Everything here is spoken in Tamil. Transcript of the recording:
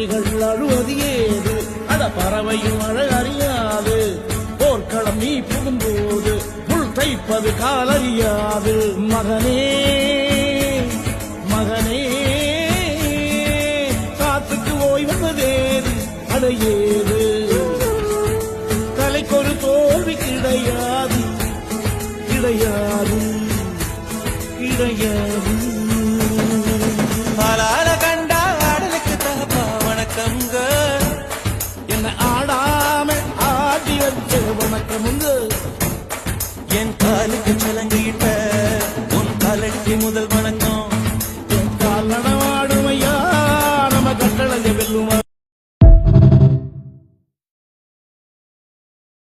பறவைகள் அழுவது ஏது அட பறவையும் அழகறியாது போர்க்களம் நீ புகும்போது புல் தைப்பது காலறியாது மகனே மகனே காத்துக்கு ஓய்வதேது அடையேது தலைக்கொரு தோல்வி கிடையாது கிடையாது கிடையாது ஆளால கண்டா ஆடலுக்கு தகப்பா வணக்கம்ங்க என்ன ஆடாம ஆடி வச்ச வணக்கமுங்க என் காலுக்கு சலங்கிட்ட உன் காலட்டி முதல்